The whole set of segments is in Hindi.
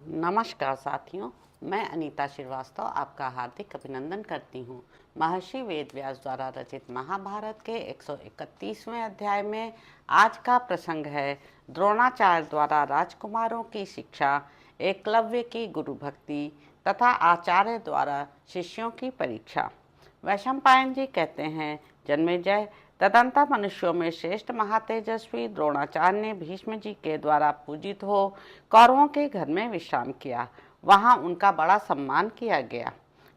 नमस्कार साथियों, मैं अनीता श्रीवास्तव आपका हार्दिक अभिनंदन करती हूँ। महर्षि वेदव्यास द्वारा रचित महाभारत के 131वें अध्याय में आज का प्रसंग है द्रोणाचार्य द्वारा राजकुमारों की शिक्षा, एकलव्य की गुरु भक्ति तथा आचार्य द्वारा शिष्यों की परीक्षा। वैशंपायन जी कहते हैं, जन्मेजय, तदंतर मनुष्यों में श्रेष्ठ महातेजस्वी द्रोणाचार्य ने भीष्म जी के द्वारा पूजित हो कौरवों के घर में विश्राम किया। वहां उनका बड़ा सम्मान किया गया।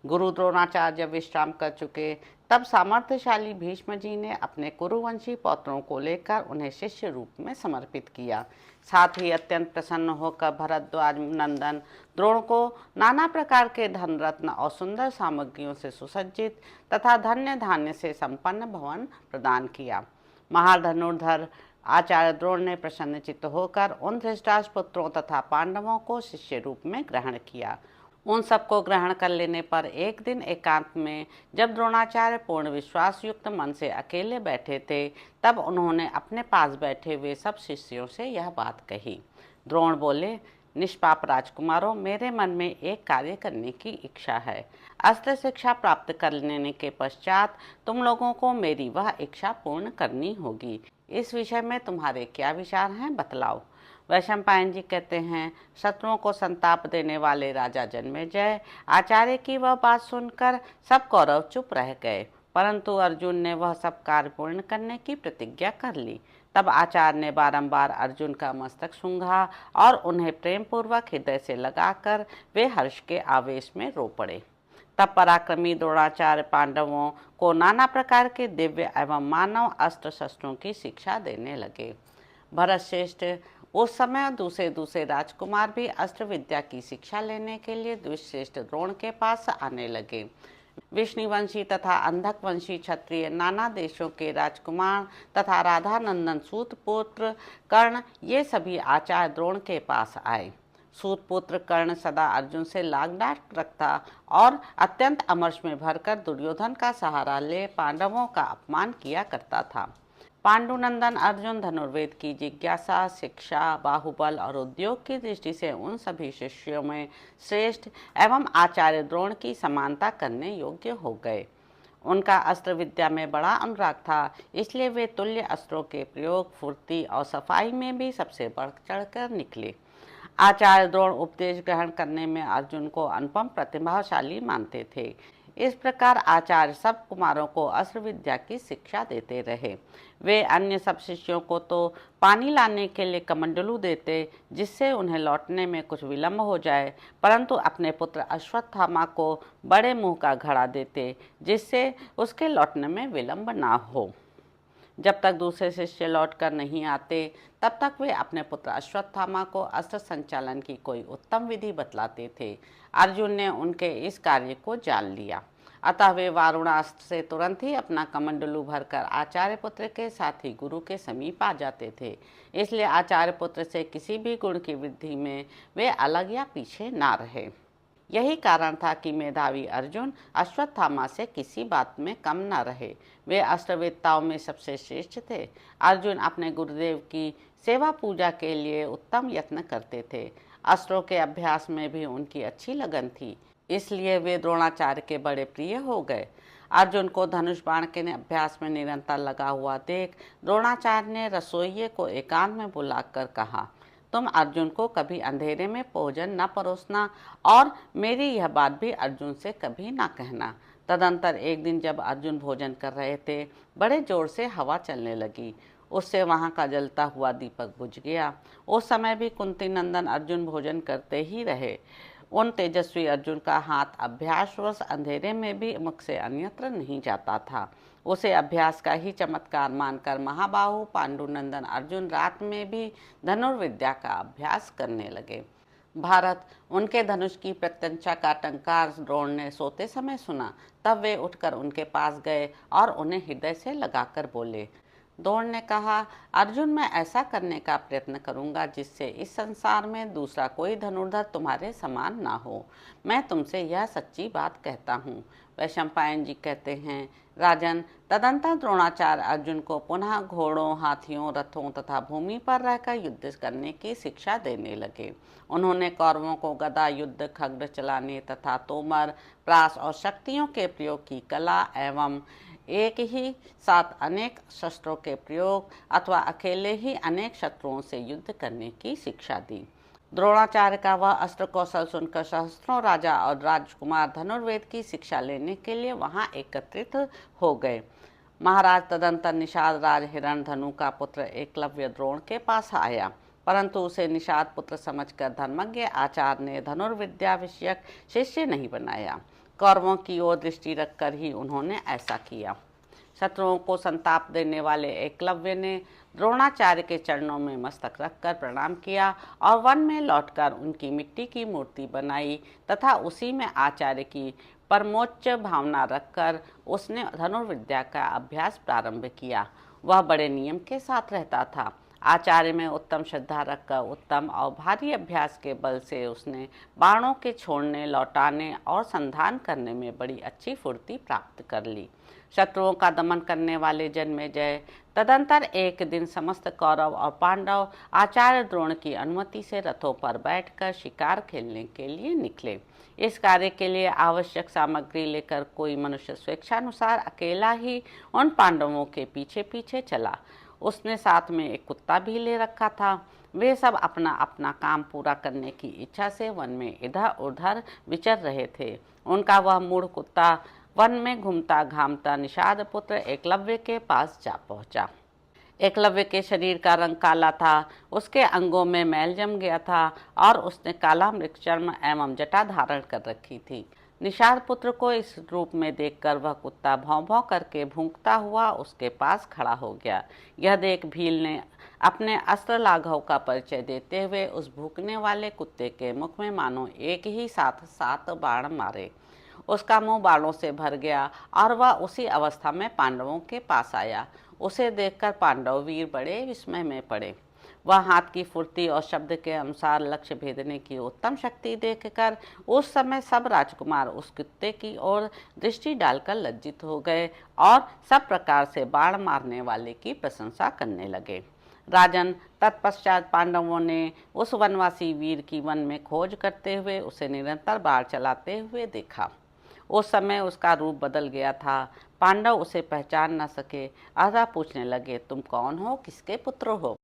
गुरु द्रोणाचार्य जब विश्राम कर चुके तब सामर्थ्यशाली भीष्म जी ने अपने कुरुवंशी पौत्रों को लेकर उन्हें शिष्य रूप में समर्पित किया। साथ ही अत्यंत प्रसन्न होकर भरद्वाज नंदन द्रोण को नाना प्रकार के धन रत्न और सुंदर सामग्रियों से सुसज्जित तथा धन्य धान्य से संपन्न भवन प्रदान किया। महाधनुर्धर आचार्य द्रोण ने प्रसन्नचित्त होकर उन धृतराष्ट्र पुत्रों तथा पांडवों को शिष्य रूप में ग्रहण किया। उन सबको ग्रहण कर लेने पर एक दिन एकांत में जब द्रोणाचार्य पूर्ण विश्वास युक्त मन से अकेले बैठे थे, तब उन्होंने अपने पास बैठे हुए सब शिष्यों से यह बात कही। द्रोण बोले, निष्पाप राजकुमारों, मेरे मन में एक कार्य करने की इच्छा है। अस्त्र शिक्षा प्राप्त कर लेने के पश्चात तुम लोगों को मेरी वह इच्छा पूर्ण करनी होगी। इस विषय में तुम्हारे क्या विचार हैं, बतलाओ। वैशंपायन जी कहते हैं, शत्रुओं को संताप देने वाले राजा जन्मेजय, आचार्य की वह बात सुनकर सब कौरव चुप रह गए, परंतु अर्जुन ने वह सब कार्य पूर्ण करने की प्रतिज्ञा कर ली। तब आचार्य ने बारंबार अर्जुन का मस्तक सूंघा और उन्हें प्रेम पूर्वक हृदय से लगाकर वे हर्ष के आवेश में रो पड़े। तब पराक्रमी द्रोणाचार्य पांडवों को नाना प्रकार के दिव्य एवं मानव अस्त्र शस्त्रों की शिक्षा देने लगे। भरत श्रेष्ठ, उस समय दूसरे दूसरे राजकुमार भी अस्त्र विद्या की शिक्षा लेने के लिए द्विश्रेष्ठ द्रोण के पास आने लगे। विष्णुवंशी तथा अंधक वंशी क्षत्रिय, नाना देशों के राजकुमार तथा राधा नंदन सूत पुत्र कर्ण, ये सभी आचार्य द्रोण के पास आए। सूत पुत्र कर्ण सदा अर्जुन से लाग डांट रखता और अत्यंत अमर्ष में भरकर दुर्योधन का सहारा ले पांडवों का अपमान किया करता था। पांडुनंदन अर्जुन धनुर्वेद की जिज्ञासा, शिक्षा, बाहुबल और उद्योग की दृष्टि से उन सभी शिष्यों में श्रेष्ठ एवं आचार्य द्रोण की समानता करने योग्य हो गए। उनका अस्त्र विद्या में बड़ा अनुराग था, इसलिए वे तुल्य अस्त्रों के प्रयोग, फुर्ती और सफाई में भी सबसे बढ़ चढ़कर निकले। आचार्य द्रोण उपदेश ग्रहण करने में अर्जुन को अनुपम प्रतिभाशाली मानते थे। इस प्रकार आचार्य सब कुमारों को अस्त्र विद्या की शिक्षा देते रहे। वे अन्य सब शिष्यों को तो पानी लाने के लिए कमंडलू देते, जिससे उन्हें लौटने में कुछ विलंब हो जाए, परंतु अपने पुत्र अश्वत्थामा को बड़े मुंह का घड़ा देते, जिससे उसके लौटने में विलंब ना हो। जब तक दूसरे शिष्य लौट कर नहीं आते, तब तक वे अपने पुत्र अश्वत्थामा को अस्त्र संचालन की कोई उत्तम विधि बतलाते थे। अर्जुन ने उनके इस कार्य को जान लिया, अतः वे वारुणास्त्र से तुरंत ही अपना कमंडलू भरकर आचार्य पुत्र के साथ ही गुरु के समीप आ जाते थे। इसलिए आचार्य पुत्र से किसी भी गुण की वृद्धि में वे अलग या पीछे ना रहे। यही कारण था कि मेधावी अर्जुन अश्वत्थामा से किसी बात में कम न रहे। वे अस्त्रवेत्ताओं में सबसे श्रेष्ठ थे। अर्जुन अपने गुरुदेव की सेवा पूजा के लिए उत्तम यत्न करते थे। अस्त्रों के अभ्यास में भी उनकी अच्छी लगन थी, इसलिए वे द्रोणाचार्य के बड़े प्रिय हो गए। अर्जुन को धनुष बाण के अभ्यास में निरंतर लगा हुआ देख द्रोणाचार्य ने रसोइये को एकांत में बुलाकर कहा, तुम अर्जुन को कभी अंधेरे में भोजन न परोसना और मेरी यह बात भी अर्जुन से कभी न कहना। तदंतर एक दिन जब अर्जुन भोजन कर रहे थे, बड़े जोर से हवा चलने लगी। उससे वहां का जलता हुआ दीपक बुझ गया। उस समय भी कुंती नंदन अर्जुन भोजन करते ही रहे। उन तेजस्वी अर्जुन का हाथ अभ्यासवश अंधेरे में भी मुख से अन्यत्र नहीं जाता था। उसे अभ्यास का ही चमत्कार मानकर महाबाहु पांडुनंदन अर्जुन रात में भी धनुर्विद्या का अभ्यास करने लगे। भारत, उनके धनुष की प्रत्यंचा का टंकार द्रोण ने सोते समय सुना। तब वे उठकर उनके पास गए और उन्हें हृदय से लगाकर बोले, द्रोण ने कहा, अर्जुन, मैं ऐसा करने का प्रयत्न करूंगा जिससे इस संसार में दूसरा कोई धनुर्धर तुम्हारे समान ना हो। मैं तुमसे यह सच्ची बात कहता हूँ। वैशंपायन जी कहते हैं, राजन, तदंतर द्रोणाचार्य अर्जुन को पुनः घोड़ों, हाथियों, रथों तथा भूमि पर रहकर युद्ध करने की शिक्षा देने लगे। उन्होंने कौरवों को गदा युद्ध, खड्ग चलाने तथा तोमर, प्रास और शक्तियों के प्रयोग की कला एवं एक ही साथ अनेक शस्त्रों के प्रयोग अथवा अकेले ही अनेक शत्रुओं से युद्ध करने की शिक्षा दी। द्रोणाचार्य का वह अस्त्र कौशल सुनकर सहस्त्रों राजा और राजकुमार धनुर्वेद की शिक्षा लेने के लिए वहां एकत्रित हो गए। महाराज तदंतर निषाद राज हिरण्यधनु का पुत्र एकलव्य द्रोण के पास आया, परंतु उसे निषाद पुत्र समझकर धर्मज्ञ आचार्य ने धनुर्विद्या विषयक शिष्य नहीं बनाया। कौरवों की ओर दृष्टि रखकर ही उन्होंने ऐसा किया। शत्रुओं को संताप देने वाले एकलव्य ने द्रोणाचार्य के चरणों में मस्तक रखकर प्रणाम किया और वन में लौटकर उनकी मिट्टी की मूर्ति बनाई तथा उसी में आचार्य की परमोच्च भावना रखकर उसने धनुर्विद्या का अभ्यास प्रारंभ किया। वह बड़े नियम के साथ रहता था। आचार्य में उत्तम श्रद्धा रखकर उत्तम और भारी अभ्यास के बल से उसने बाणों के छोड़ने, लौटाने और संधान करने में बड़ी अच्छी फुर्ती प्राप्त कर ली। शत्रुओं का दमन करने वाले जन्मेजय तदंतर एक दिन समस्त कौरव और पांडव आचार्य द्रोण की अनुमति से रथों पर बैठकर शिकार खेलने के लिए निकले। इस कार्य के लिए आवश्यक सामग्री लेकर कोई मनुष्य स्वेच्छानुसार अकेला ही उन पांडवों के पीछे पीछे चला। उसने साथ में एक कुत्ता भी ले रखा था। वे सब अपना अपना काम पूरा करने की इच्छा से वन में इधर उधर विचर रहे थे। उनका वह मूढ़ कुत्ता वन में घूमता घामता निषाद पुत्र एकलव्य के पास जा पहुंचा। एकलव्य के शरीर का रंग काला था, उसके अंगों में मैल जम गया था और उसने काला मृगचर्म एवं जटा धारण कर रखी थी। निषाद पुत्र को इस रूप में देखकर वह कुत्ता भौं भौं करके भूंकता हुआ उसके पास खड़ा हो गया। यह देख भील ने अपने अस्त्र लाघव का परिचय देते हुए उस भूखने वाले कुत्ते के मुख में मानो एक ही साथ 7 बाण मारे। उसका मुंह बाणों से भर गया और वह उसी अवस्था में पांडवों के पास आया। उसे देखकर पांडव वीर बड़े विस्मय में पड़े। वह हाथ की फुर्ती और शब्द के अनुसार लक्ष्य भेदने की उत्तम शक्ति देखकर उस समय सब राजकुमार उस कुत्ते की ओर दृष्टि डालकर लज्जित हो गए और सब प्रकार से बाण मारने वाले की प्रशंसा करने लगे। राजन, तत्पश्चात पांडवों ने उस वनवासी वीर की वन में खोज करते हुए उसे निरंतर बाण चलाते हुए देखा। उस समय उसका रूप बदल गया था। पांडव उसे पहचान न सके, अतः पूछने लगे, तुम कौन हो, किसके पुत्र हो?